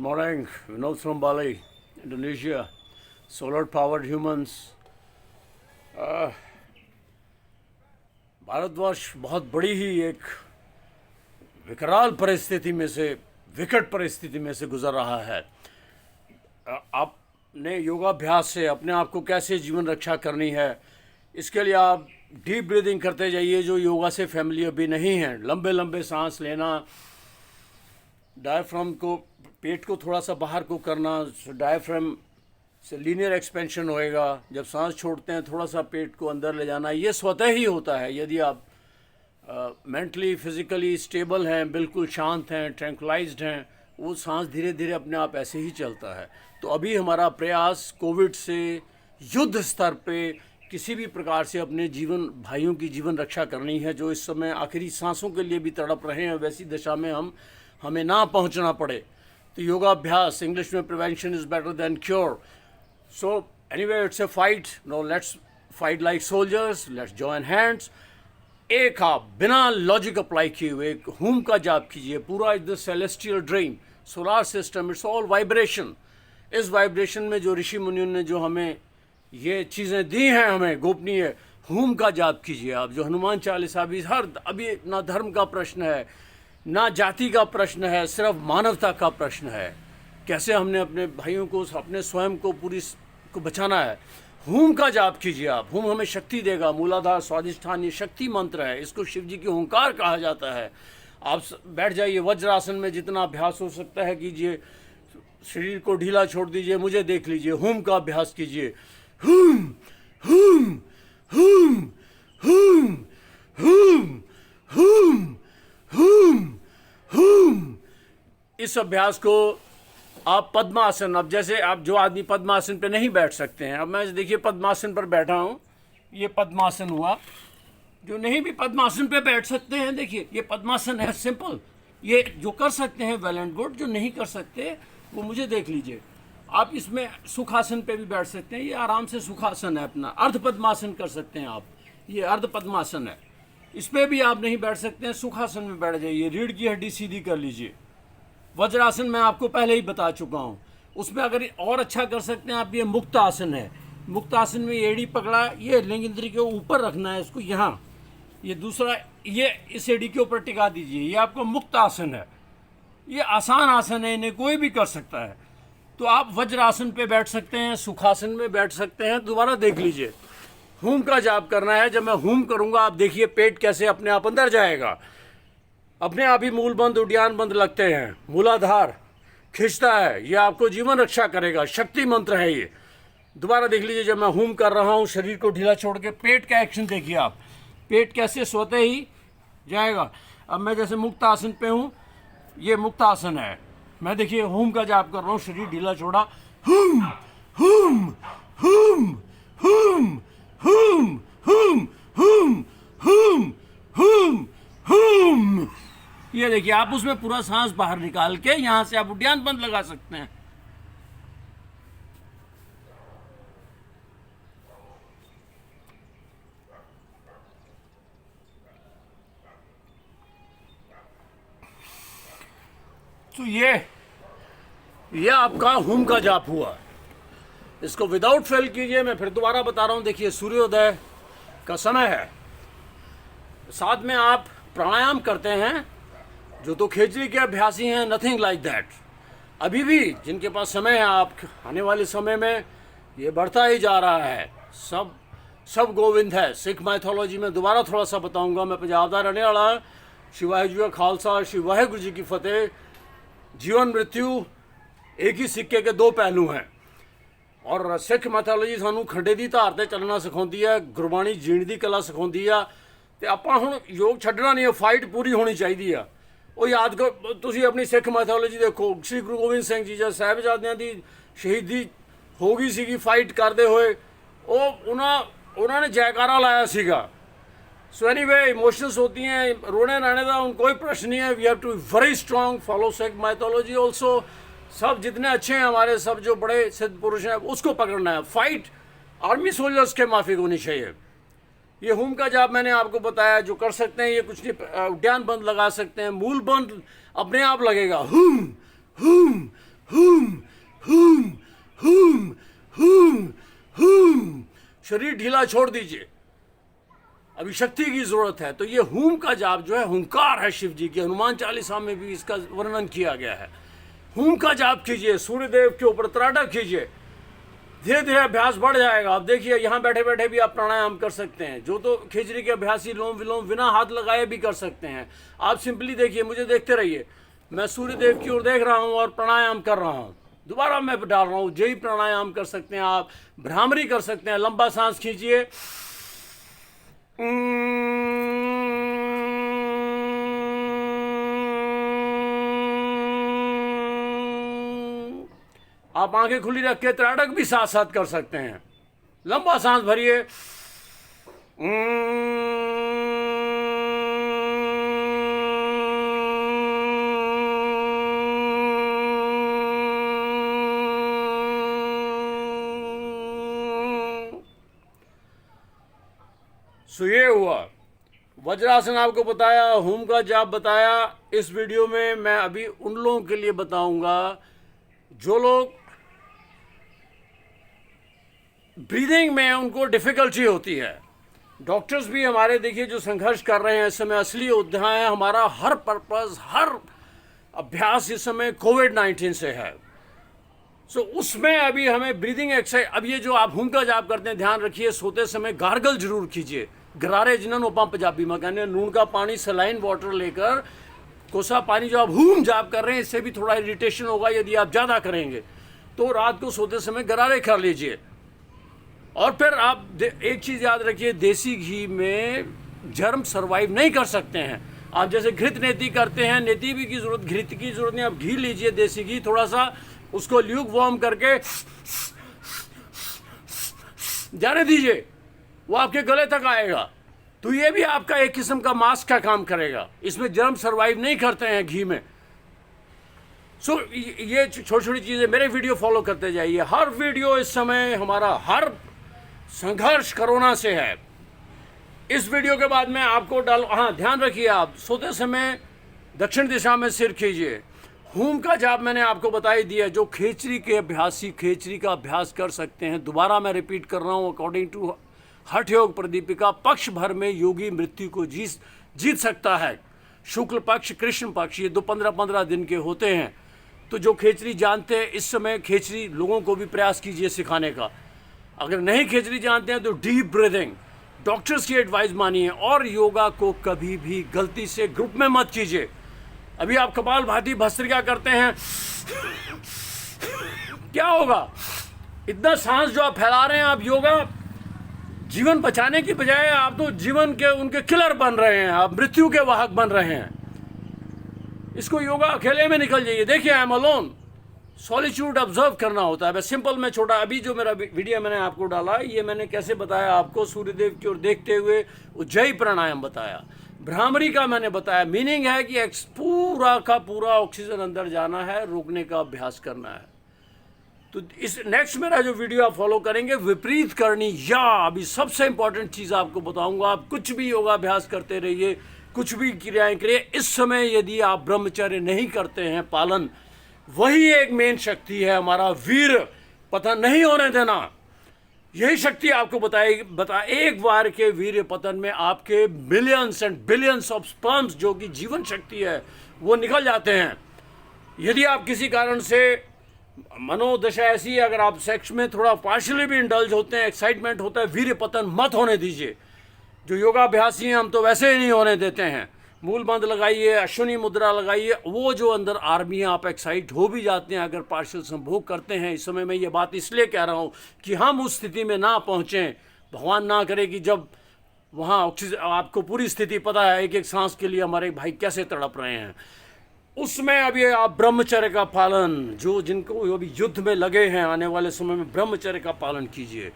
morning, Vinod from Bali, Indonesia. Solar powered humans. Bharatvarsh बहुत बड़ी ही एक विकराल परिस्थिति में से, विकट परिस्थिति में से गुजर रहा है। आपने योगाभ्यास से अपने आप को कैसे जीवन रक्षा करनी है, इसके लिए आप डीप ब्रीदिंग करते जाइए, जो योगा से फैमिलियर भी नहीं है। लंबे लंबे सांस लेना, डायफ्राम को, पेट को थोड़ा सा बाहर को करना, डायफ्राम से लीनियर एक्सपेंशन होएगा। जब सांस छोड़ते हैं थोड़ा सा पेट को अंदर ले जाना, ये स्वतः ही होता है। यदि आप मेंटली फिज़िकली स्टेबल हैं, बिल्कुल शांत हैं, ट्रैंक्विलाइज्ड हैं, वो सांस धीरे धीरे अपने आप ऐसे ही चलता है। तो अभी हमारा प्रयास कोविड से युद्ध स्तर पे किसी भी प्रकार से अपने जीवन, भाइयों की जीवन रक्षा करनी है, जो इस समय आखिरी सांसों के लिए भी तड़प रहे हैं। वैसी दशा में हमें ना पहुंचना पड़े। तो योगाभ्यास, इंग्लिश में prevention is better than cure. So anyway, it's a fight. No, let's fight like soldiers, let's join hands. एक आप बिना लॉजिक अप्लाई किए हुए एक हुम का जाप कीजिए। पूरा is the celestial dream, solar system, it's all vibration. इस वाइब्रेशन में जो ऋषि मुनियों ने जो हमें ये चीज़ें दी हैं, हमें गोपनीय, हुम का जाप कीजिए आप। जो हनुमान चालीसा भी, हर अभी ना धर्म का प्रश्न है, ना जाति का प्रश्न है, सिर्फ मानवता का प्रश्न है। कैसे हमने अपने भाइयों को, अपने स्वयं को, पूरी को बचाना है। हुम का जाप कीजिए आप। हुम हमें शक्ति देगा। मूलाधार स्वादिष्ठान ये शक्ति मंत्र है, इसको शिव जी की हुंकार कहा जाता है। आप बैठ जाइए वज्रासन में, जितना अभ्यास हो सकता है कीजिए। शरीर को ढीला छोड़ दीजिए, मुझे देख लीजिए, हुम का अभ्यास कीजिए। हुम हुम हुम हुम हुम हुम हुम हुम। इस अभ्यास को आप पद्मासन, अब जैसे आप जो आदमी पद्मासन पे नहीं बैठ सकते हैं, अब मैं देखिए पद्मासन पर बैठा हूँ, ये पद्मासन हुआ। जो नहीं भी पद्मासन पे बैठ सकते हैं, देखिए ये पद्मासन है, सिंपल। ये जो कर सकते हैं वेल एंड गुड, जो नहीं कर सकते वो मुझे देख लीजिए। आप इसमें सुखासन पे भी बैठ सकते हैं, ये आराम से सुखासन है अपना। अर्ध पद्मासन कर सकते हैं आप, ये अर्ध पद्मासन है। इस पर भी आप नहीं बैठ सकते हैं, सुखासन में बैठ जाइए, रीढ़ की हड्डी सीधी कर लीजिए। वज्रासन मैं आपको पहले ही बता चुका हूँ। उसमें अगर और अच्छा कर सकते हैं आप, ये मुक्त आसन है। मुक्त आसन में एड़ी पकड़ा, ये लिंग इंद्री के ऊपर रखना है इसको, यहाँ। ये दूसरा, ये इस एड़ी के ऊपर टिका दीजिए, ये आपका मुक्त आसन है। ये आसान आसन है, इन्हें कोई भी कर सकता है। तो आप वज्रासन पे बैठ सकते हैं, सुखासन में बैठ सकते हैं। दोबारा देख लीजिए, हुम का जाप करना है। जब मैं हुम करूंगा, आप देखिए पेट कैसे अपने आप अंदर जाएगा। अपने आप ही मूल बंद, उद्यान बंद लगते हैं, मूलाधार खिंचता है। ये आपको जीवन रक्षा करेगा, शक्ति मंत्र है ये। दोबारा देख लीजिए, जब मैं हुम कर रहा हूँ, शरीर को ढीला छोड़ के पेट का एक्शन देखिए आप, पेट कैसे स्वतः ही जाएगा। अब मैं जैसे मुक्त आसन पे हूँ, ये मुक्त आसन है। मैं देखिए हुम का जाप कर रहा हूँ, शरीर ढीला छोड़ा, हुम हुम हुम हुम हुम हुम हुम हुम हुम हुम। ये देखिए, आप उसमें पूरा सांस बाहर निकाल के यहां से आप उद्यान बंद लगा सकते हैं। तो ये आपका हुम का जाप हुआ। इसको विदाउट फेल कीजिए। मैं फिर दोबारा बता रहा हूं, देखिए सूर्योदय का समय है, साथ में आप प्राणायाम करते हैं। जो तो खेचरी के अभ्यासी हैं, नथिंग लाइक दैट। अभी भी जिनके पास समय है, आप आने वाले समय में ये बढ़ता ही जा रहा है। सब गोविंद है। सिख माइथोलॉजी में दोबारा थोड़ा सा बताऊंगा। मैं पंजाब का रहने वाला, श्री वाहिगुरू जी का खालसा, श्री वाहिगुरू जी की फतेह। जीवन मृत्यु एक ही सिक्के के दो पहलू हैं। और सिख मैथोलॉजी सानू खंडे की धार ते चलना सिखाती है, गुरबाणी जीण की कला सिखाती है। तो ਆਪਾਂ ਹੁਣ योग ਛੱਡਣਾ नहीं है, फाइट पूरी होनी चाहिए। ਉਹ याद करो, ਤੁਸੀਂ अपनी सिख मैथोलॉजी देखो, श्री गुरु गोबिंद सिंह जी जब साहिबजादियां की शहीदी हो गई सी फाइट करते हुए, उन्होंने जयकारा लाया सीगा। सो एनीवे, इमोशंस होती हैं, रोने रहने का कोई प्रश्न नहीं है। We have to very strong follow Sikh mythology also. सब जितने अच्छे हैं हमारे, सब जो बड़े सिद्ध पुरुष हैं, उसको पकड़ना है। फाइट आर्मी सोल्जर्स के माफिक होनी चाहिए। ये हुम का जाप मैंने आपको बताया, जो कर सकते हैं। ये कुछ नहीं, उद्यान बंद लगा सकते हैं, मूल बंद अपने आप लगेगा। हुम हुम हुम हुम हुम हुम हुम। शरीर ढीला छोड़ दीजिए, अभी शक्ति की जरूरत है। तो ये हुम का जाप जो है हुंकार है शिव जी की, हनुमान चालीसा में भी इसका वर्णन किया गया है। हुम का जाप कीजिए, सूर्यदेव के ऊपर त्राटक कीजिए, धीरे धीरे अभ्यास बढ़ जाएगा। आप देखिए यहाँ बैठे बैठे भी आप प्राणायाम कर सकते हैं, जो तो खिचड़ी के अभ्यासी लोम विलोम बिना हाथ लगाए भी कर सकते हैं। आप सिंपली देखिए, मुझे देखते रहिए, मैं सूर्यदेव की ओर देख रहा हूँ और प्राणायाम कर रहा हूँ। दोबारा मैं डाल रहा हूँ, जय प्राणायाम कर सकते हैं आप, भ्रामरी कर सकते हैं। लंबा सांस खींचिए, आप आंखें खुली रख के त्राटक भी साथ साथ कर सकते हैं। लंबा सांस भरिए, सो ये हुआ वज्रासन आपको बताया, हुम का जाप बताया। इस वीडियो में मैं अभी उन लोगों के लिए बताऊंगा जो लोग ब्रीदिंग में उनको डिफ़िकल्टी होती है। डॉक्टर्स भी हमारे देखिए जो संघर्ष कर रहे हैं इस समय, असली योद्धा है। हमारा हर पर्पस, हर अभ्यास इस समय कोविड-19 से है। सो उसमें अभी हमें ब्रीदिंग एक्सरसाइज, अब ये जो आप हुम का जाप करते हैं, ध्यान रखिए सोते समय गार्गल जरूर कीजिए। गरारे जिन्होंने ओपा पंजाबी में कहने, नून का पानी सलाइन वाटर लेकर कोसा पानी जो आप हुम जाप कर रहे हैं, इससे भी थोड़ा इरिटेशन होगा यदि आप ज़्यादा करेंगे। तो रात को सोते समय गरारे कर लीजिए। और फिर आप एक चीज़ याद रखिए, देसी घी में जर्म सर्वाइव नहीं कर सकते हैं। आप जैसे घृत नेति करते हैं, नेति भी की जरूरत, घृत की जरूरत नहीं। आप घी लीजिए, देसी घी, थोड़ा सा उसको ल्यूक वार्म करके जाने दीजिए, वो आपके गले तक आएगा। तो ये भी आपका एक किस्म का मास्क का काम करेगा। इसमें जर्म सर्वाइव नहीं करते हैं घी में। सो ये छोटी छोटी चीज़ें, मेरे वीडियो फॉलो करते जाइए। हर वीडियो इस समय हमारा हर संघर्ष कोरोना से है। इस वीडियो के बाद मैं आपको हाँ ध्यान रखिए, आप सोते समय दक्षिण दिशा में सिर कीजिए। हुम का जाप मैंने आपको बता ही दिया। जो खेचरी के अभ्यासी खेचरी का अभ्यास कर सकते हैं, दोबारा मैं रिपीट कर रहा हूँ, अकॉर्डिंग टू हठ योग प्रदीपिका, पक्ष भर में योगी मृत्यु को जीत सकता है। शुक्ल पक्ष, कृष्ण पक्ष, ये 15-15 दिन के होते हैं। तो जो खेचरी जानते हैं, इस समय खेचरी लोगों को भी प्रयास कीजिए सिखाने का। अगर नहीं खेचरी जानते हैं तो डीप ब्रीदिंग, डॉक्टर्स की एडवाइस मानिए। और योगा को कभी भी गलती से ग्रुप में मत कीजिए। अभी आप कपालभाति भस्त्रिका करते हैं, क्या होगा? इतना सांस जो आप फैला रहे हैं, आप योगा जीवन बचाने की बजाय आप तो जीवन के उनके किलर बन रहे हैं, आप मृत्यु के वाहक बन रहे हैं। इसको योगा अकेले में निकल जाइए। देखिए, I am alone, solitude observe करना होता है। बस सिंपल में छोटा, अभी जो मेरा वीडियो मैंने आपको डाला, ये मैंने कैसे बताया आपको, सूर्यदेव की ओर देखते हुए उज्जयी प्राणायाम बताया, भ्रामरी का मैंने बताया। मीनिंग है कि पूरा का पूरा ऑक्सीजन अंदर जाना है, रोकने का अभ्यास करना है। तो इस नेक्स्ट मेरा जो वीडियो आप फॉलो करेंगे, विपरीत करनी, या अभी सबसे इंपॉर्टेंट चीज़ आपको बताऊंगा। आप कुछ भी योगाभ्यास करते रहिए, कुछ भी क्रियाएं करिए, इस समय यदि आप ब्रह्मचर्य नहीं करते हैं पालन, वही एक मेन शक्ति है हमारा, वीर पतन नहीं होने देना। यही शक्ति आपको बता एक बार के वीर पतन में आपके millions and billions of sperms, जो कि जीवन शक्ति है, वो निकल जाते हैं। यदि आप किसी कारण से मनोदशा ऐसी है, अगर आप सेक्स में थोड़ा पार्शली भी इंडल्ज होते हैं, एक्साइटमेंट होता है, वीर पतन मत होने दीजिए। जो योगाभ्यासी हैं, हम तो वैसे ही नहीं होने देते हैं। मूल बंद लगाइए, अश्विनी मुद्रा लगाइए। वो जो अंदर आर्मी है, आप एक्साइट हो भी जाते हैं अगर पार्शल संभोग करते हैं। इस समय मैं ये बात इसलिए कह रहा हूँ कि हम उस स्थिति में ना पहुँचें। भगवान ना करे कि जब वहाँ ऑक्सीजन, आपको पूरी स्थिति पता है, एक एक सांस के लिए हमारे भाई कैसे तड़प रहे हैं। उसमें अभी आप ब्रह्मचर्य का पालन, जो जिनको अभी युद्ध में लगे हैं, आने वाले समय में ब्रह्मचर्य का पालन कीजिए।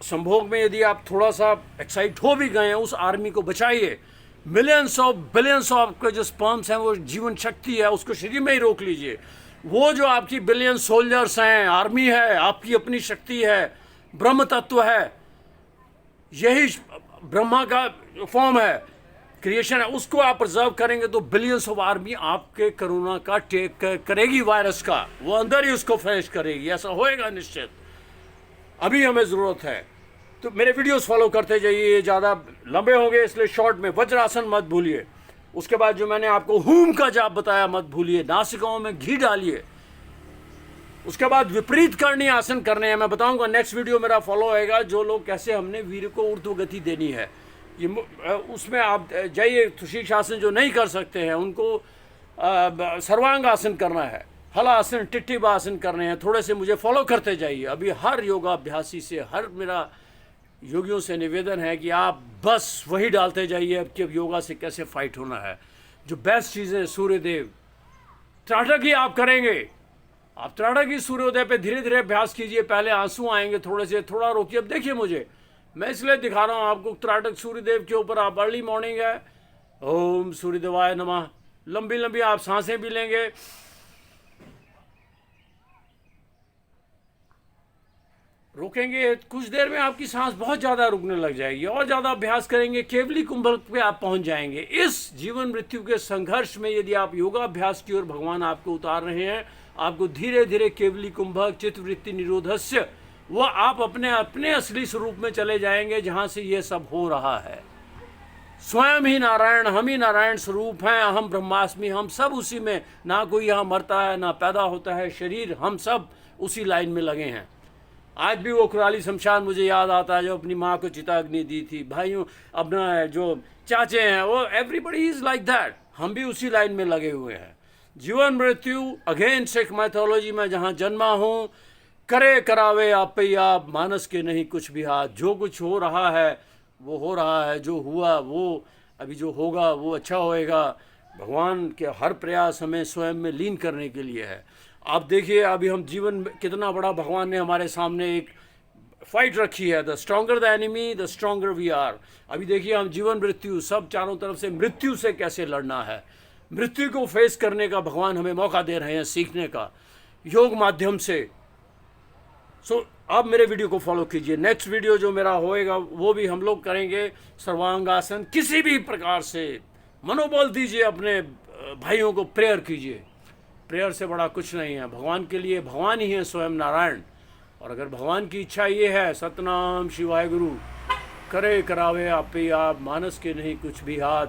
संभोग में यदि आप थोड़ा सा एक्साइट हो भी गए हैं, उस आर्मी को बचाइए। मिलियंस ऑफ बिलियंस ऑफ के जो स्पर्म्स हैं, वो जीवन शक्ति है, उसको शरीर में ही रोक लीजिए। वो जो आपकी बिलियन सोल्जर्स हैं, आर्मी है, आपकी अपनी शक्ति है, ब्रह्म तत्व है, यही ब्रह्मा का फॉर्म है। क्रिएशन है, उसको आप प्रिजर्व करेंगे तो बिलियंस ऑफ आर्मी आपके कोरोना का टेक करेगी, वायरस का, वो अंदर ही उसको फेस करेगी, ऐसा होएगा निश्चित। अभी हमें ज़रूरत है। तो मेरे वीडियोस फॉलो करते जाइए, ज़्यादा लंबे होंगे इसलिए शॉर्ट में। वज्रासन मत भूलिए। उसके बाद जो मैंने आपको हुम का जाप बताया मत भूलिए। नासिकाओं में घी डालिए। उसके बाद विपरीत करणी आसन करने हैं, मैं बताऊंगा। नेक्स्ट वीडियो मेरा फॉलो होएगा, जो लोग कैसे हमने वीर को ऊर्ध्व गति देनी है। ये उसमें आप जाइए। शीर्षासन जो नहीं कर सकते हैं उनको सर्वांग आसन करना है, हलासन, टिट्टिबासन करने हैं। थोड़े से मुझे फॉलो करते जाइए। अभी हर योगाभ्यासी से, हर मेरा योगियों से निवेदन है कि आप बस वही डालते जाइए अब कि अब योगा से कैसे फाइट होना है। जो बेस्ट चीज़ें, सूर्यदेव त्राटक ही आप करेंगे। आप त्राटक ही सूर्योदय पे धीरे धीरे अभ्यास कीजिए। पहले आंसू आएंगे थोड़े से, थोड़ा रोकिए। अब देखिए मुझे, मैं इसलिए दिखा रहा हूँ आपको त्राटक सूर्यदेव के ऊपर। आप अर्ली मॉर्निंग है, ओम सूर्यदेवाय नमः। लंबी लंबी आप सांसें भी लेंगे। रोकेंगे, कुछ देर में आपकी सांस बहुत ज़्यादा रुकने लग जाएगी। और ज़्यादा अभ्यास करेंगे, केवली कुंभक पे आप पहुंच जाएंगे। इस जीवन मृत्यु के संघर्ष में यदि आप योगाभ्यास की ओर भगवान आपको उतार रहे हैं, आपको धीरे धीरे केवली कुंभक, चित्तवृत्ति निरोधस्य, वह आप अपने अपने असली स्वरूप में चले जाएंगे, जहाँ से ये सब हो रहा है। स्वयं ही नारायण, हम ही नारायण स्वरूप हैं। अहम ब्रह्मास्मि, हम सब उसी में। ना कोई यहाँ मरता है ना पैदा होता है शरीर, हम सब उसी लाइन में लगे हैं। आज भी वो कुराली शमशान मुझे याद आता है, जो अपनी माँ को चिता अग्नि दी थी। भाइयों, अपना जो चाचे हैं, वो एवरीबडी इज लाइक दैट। हम भी उसी लाइन में लगे हुए हैं। जीवन मृत्यु अगेन सिख मैथोलॉजी में जहाँ जन्मा हूँ, करे करावे आप पे आप, मानस के नहीं कुछ भी हाथ। जो कुछ हो रहा है वो हो रहा है, जो हुआ वो अभी जो होगा वो अच्छा होएगा। भगवान के हर प्रयास हमें स्वयं में लीन करने के लिए है। आप देखिए अभी हम जीवन में कितना बड़ा भगवान ने हमारे सामने एक फाइट रखी है। The stronger the enemy the stronger we are. अभी देखिए हम जीवन मृत्यु सब चारों तरफ से मृत्यु से कैसे लड़ना है, मृत्यु को फेस करने का भगवान हमें मौका दे रहे हैं, सीखने का योग माध्यम से। सो आप मेरे वीडियो को फॉलो कीजिए। नेक्स्ट वीडियो जो मेरा होएगा वो भी हम लोग करेंगे सर्वांगासन। किसी भी प्रकार से मनोबल दीजिए, अपने भाइयों को प्रेयर कीजिए। प्रेयर से बड़ा कुछ नहीं है। भगवान के लिए भगवान ही है स्वयं नारायण। और अगर भगवान की इच्छा ये है, सतनाम शिवाय गुरु, करे करावे आपे आप, मानस के नहीं कुछ भी हाथ।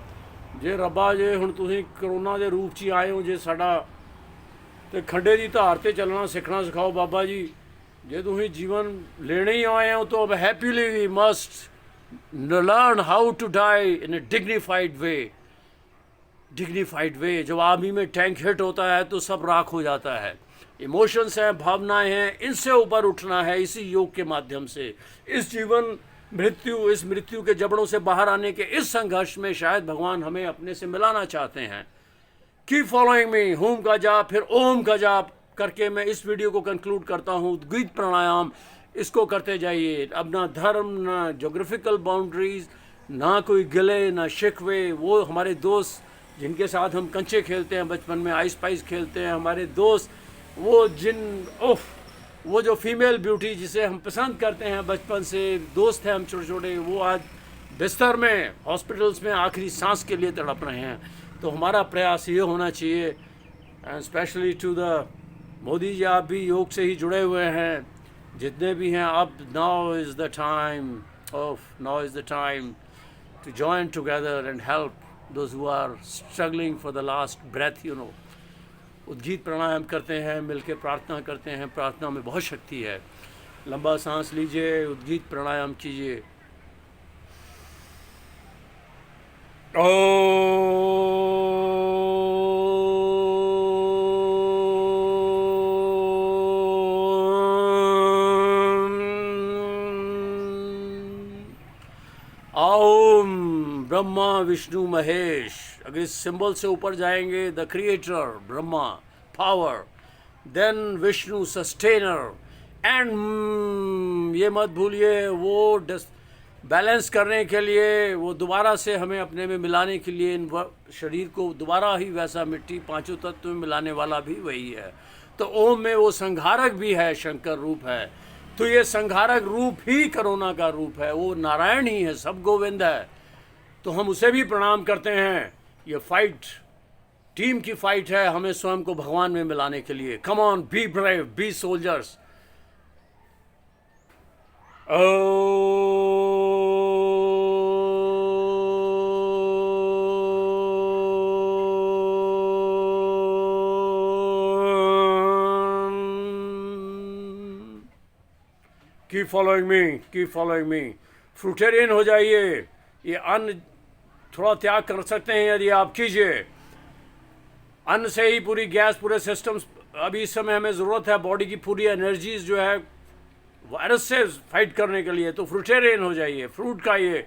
जे रब्बा जे हुण तुसीं करोना दे रूप 'ਚ आए हो, जे साडा ते खंडे दी धार ते चलना सिखना सिखाओ बाबा जी। जे तुसीं जीवन लेने ही आए हो तो अब happily we must learn how to die in a dignified way. Dignified way. जब आर्मी में टैंक हिट होता है तो सब राख हो जाता है। इमोशंस हैं, भावनाएं हैं, इनसे ऊपर उठना है इसी योग के माध्यम से। इस जीवन मृत्यु, इस मृत्यु के जबड़ों से बाहर आने के इस संघर्ष में शायद भगवान हमें अपने से मिलाना चाहते हैं। कीप फॉलोइंग मी। होम का जाप, फिर ओम का जाप करके मैं इस वीडियो को कंक्लूड करता हूँ। उद्गीत प्राणायाम, इसको करते जाइए। अब ना धर्म, ना जोग्राफिकल बाउंड्रीज, ना कोई गिले ना शिकवे। वो हमारे दोस्त जिनके साथ हम कंचे खेलते हैं बचपन में, आइस पाइस खेलते हैं, हमारे दोस्त, वो वो जो फीमेल ब्यूटी जिसे हम पसंद करते हैं बचपन से, दोस्त हैं हम छोटे छोटे, वो आज बिस्तर में, हॉस्पिटल्स में आखिरी सांस के लिए तड़प रहे हैं। तो हमारा प्रयास ये होना चाहिए, and specially to the Modi ji, आप भी योग से ही जुड़े हुए हैं, जितने भी हैं। अब now is the time to join together and help those who are struggling for the last breath, you know। उद्गीत प्राणायाम करते हैं, मिलके प्रार्थना करते हैं। प्रार्थना में बहुत शक्ति है। लंबा सांस लीजिए, उद्गीत प्राणायाम कीजिए। ओम ब्रह्मा विष्णु महेश। अगर इस सिंबल से ऊपर जाएंगे, the creator Brahma, power, then Vishnu sustainer, and ये मत भूलिए वो बैलेंस करने के लिए, वो दोबारा से हमें अपने में मिलाने के लिए, इन शरीर को दोबारा ही वैसा मिट्टी पांचों तत्व में मिलाने वाला भी वही है। तो ओम में वो संहारक भी है, शंकर रूप है। तो ये संहारक रूप ही कोरोना का रूप है। वो नारायण ही है, सब गोविंद है। तो हम उसे भी प्रणाम करते हैं। ये फाइट टीम की फाइट है, हमें स्वयं को भगवान में मिलाने के लिए। Come on, be brave, be soldiers. Keep following me, keep following me. Fruitarian हो जाइए। ये अन्न थोड़ा त्याग कर सकते हैं यदि आप, कीजिए। अन्न से ही पूरी गैस, पूरे सिस्टम्स, अभी इस समय हमें ज़रूरत है बॉडी की पूरी एनर्जीज जो है वायरस से फाइट करने के लिए। तो फ्रूटेरियन हो जाइए, फ्रूट खाइए,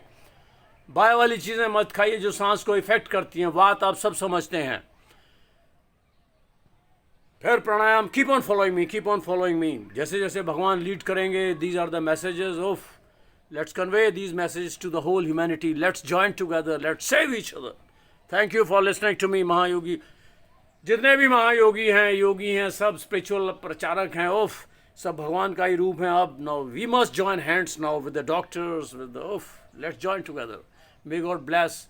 बाय वाली चीज़ें मत खाइए जो सांस को इफेक्ट करती हैं। बात आप सब समझते हैं। फिर प्राणायाम, keep on following me, keep on following me. जैसे जैसे भगवान लीड करेंगे, these are the messages of, let's convey these messages to the whole humanity. Let's join together, let's save each other. Thank you for listening to me. महायोगी, जितने भी महायोगी हैं, योगी हैं, सब स्पिरिचुअल प्रचारक हैं, ओफ, सब भगवान का ही रूप है। अब now we must join hands now with the doctors, with the, ओफ, let's join together. May God bless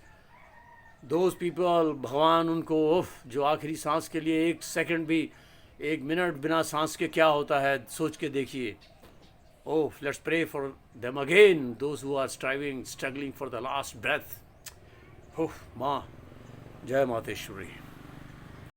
those people. भगवान उनको, ओफ, जो आखिरी सांस के लिए एक सेकंड भी, एक मिनट बिना सांस के क्या होता है, सोच के देखिए। Oh, let's pray for them again, those who are striving, struggling for the last breath. Oh माँ, जय मातेश्वरी।